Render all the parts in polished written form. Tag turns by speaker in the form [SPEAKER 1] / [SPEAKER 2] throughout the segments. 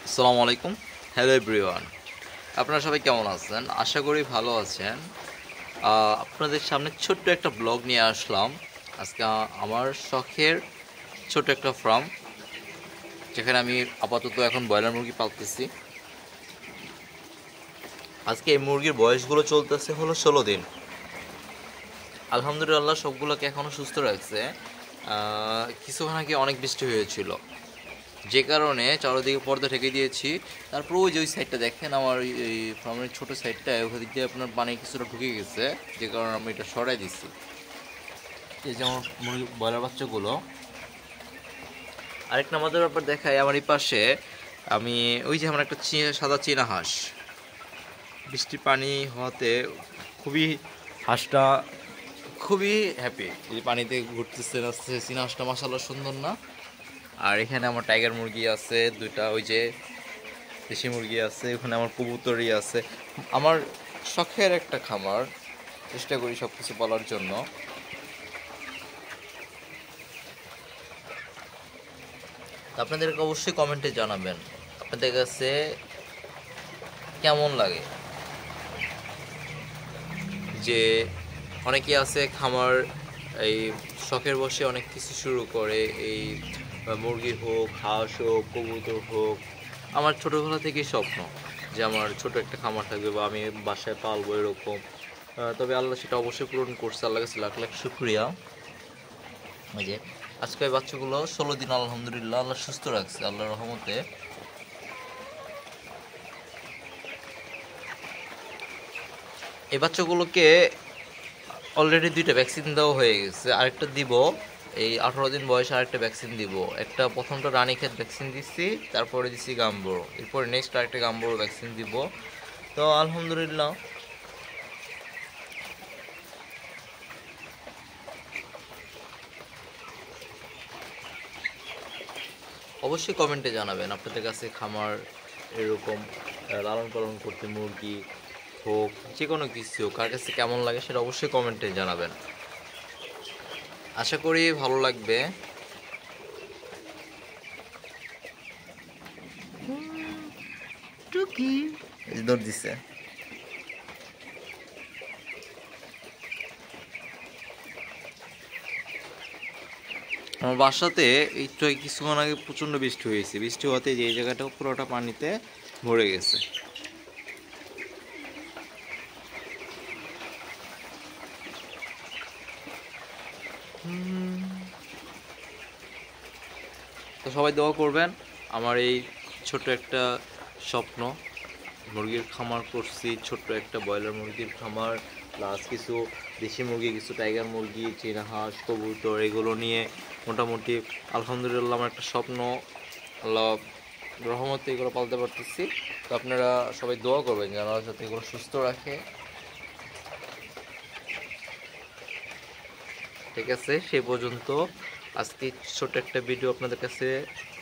[SPEAKER 1] আসসালামু আলাইকুম। Hello everyone, আপনারা সবাই কেমন আছেন? আশা করি ভালো আছেন। আপনাদের সামনে ছোট্ট একটা ব্লগ নিয়ে আসলাম। আজকে আমার শখের ছোট একটা ফার্ম, যেখানে আমি আপাতত এখন ব্রয়লার মুরগি পালতেছি। আজকে এই মুরগির বয়সগুলো চলতেছে হলো 16 দিন। আলহামদুলিল্লাহ সবগুলোকে এখনও সুস্থ রাখছে। কিছুক্ষণ আগে অনেক বৃষ্টি হয়েছিল, যে কারণে চারদিকে পর্দা ঢেকে দিয়েছি। তারপর ওই যে ওই সাইডটা দেখেন, আমার এই ফার্মের ছোটো সাইডটা, ওখান দিয়ে আপনার পানি কিছুটা ঢুকে গেছে, যে কারণে আমি এটা সরাই দিচ্ছি। এই যে আমার মুরগি ব্রয়লার বাচ্চাগুলো। আরেকটা মজার ব্যাপার দেখাই, আমার এই পাশে আমি ওই যে আমার একটা সাদা চীনা হাঁস, বৃষ্টির পানি হওয়াতে খুবই হাঁসটা খুবই হ্যাপি, এই পানিতে ঘুরতেছে আসছে। চীনা হাঁসটা মাশাআল্লাহ সুন্দর না? আর এখানে আমার টাইগার মুরগি আছে দুইটা, ওই যে দেশি মুরগি আছে, ওখানে আমার কবুতরই আছে। আমার শখের একটা খামার, চেষ্টা করি সব কিছু বলার জন্য। তা আপনাদেরকে অবশ্যই কমেন্টে জানাবেন আপনাদের কাছে কেমন লাগে। যে অনেকে আছে খামার এই শখের বসে অনেক কিছু শুরু করে, এই মুরগি হোক, হাঁস হোক, কবুতর হোক। আমার ছোটোবেলা থেকেই স্বপ্ন যে আমার ছোট একটা খামার থাকবে বা আমি বাসায় পালবো এরকম। তবে আল্লাহ সেটা অবশ্যই পূরণ করছে, আল্লাহ কাছে লাখ লাখ শুক্রিয়া। ওই যে আজকে ওই বাচ্চাগুলো 16 দিন আলহামদুলিল্লাহ আল্লাহ সুস্থ রাখছে আল্লাহর রহমতে। এই বাচ্চাগুলোকে অলরেডি দুইটা ভ্যাকসিন দেওয়া হয়ে গেছে, আরেকটা দিব এই 18 দিন বয়সে, আরেকটা ভ্যাকসিন দিব। একটা প্রথমটা রানীক্ষেত ভ্যাকসিন দিচ্ছি, তারপরে দিচ্ছি গাম্বুরো, এরপরে নেক্সট আরেকটা গাম্বুরো ভ্যাকসিন দিব। তো আলহামদুলিল্লাহ। অবশ্যই কমেন্টে জানাবেন আপনাদের কাছে খামার এরকম লালন পালন করতে, মুরগি হোক যে কোনো কিছু কার কাছে কেমন লাগে সেটা অবশ্যই কমেন্টে জানাবেন। আশা করি ভালো লাগবে। টুকি দৌড় দিছে। আমার বাসাতে একটু কিছুক্ষণ আগে প্রচণ্ড বৃষ্টি হয়েছে, বৃষ্টি হওয়াতে যে এই জায়গাটা পুরোটা পানিতে ভরে গেছে। তো সবাই দোয়া করবেন। আমার এই ছোট একটা স্বপ্ন, মুরগির খামার করছি, ছোট্ট একটা ব্রয়লার মুরগির খামার, প্লাস কিছু দেশি মুরগি, কিছু টাইগার মুরগি, চীনা হাঁস, কবুতর, এগুলো নিয়ে মোটামুটি আলহামদুলিল্লাহ আমার একটা স্বপ্ন, আল্লাহ রহমতে এগুলো পালতে পারতেছি। তো আপনারা সবাই দোয়া করবেন যেন আল্লাহ যাতে এগুলো সুস্থ রাখে। ঠিক আছে, সেই পর্যন্ত আজকে ছোট একটা ভিডিও আপনাদের কাছে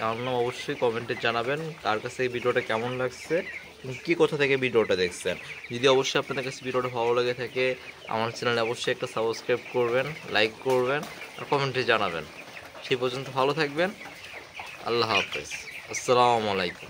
[SPEAKER 1] আনলাম। অবশ্যই কমেন্টে জানাবেন কার কাছে এই ভিডিওটা কেমন লাগছে এবং কী কোথা থেকে ভিডিওটা দেখছেন। যদি অবশ্যই আপনাদের কাছে ভিডিওটা ভালো লাগে থাকে, আমার চ্যানেলে অবশ্যই একটা সাবস্ক্রাইব করবেন, লাইক করবেন আর কমেন্টে জানাবেন। সেই পর্যন্ত ভালো থাকবেন। আল্লাহ হাফেজ। আসসালামু আলাইকুম।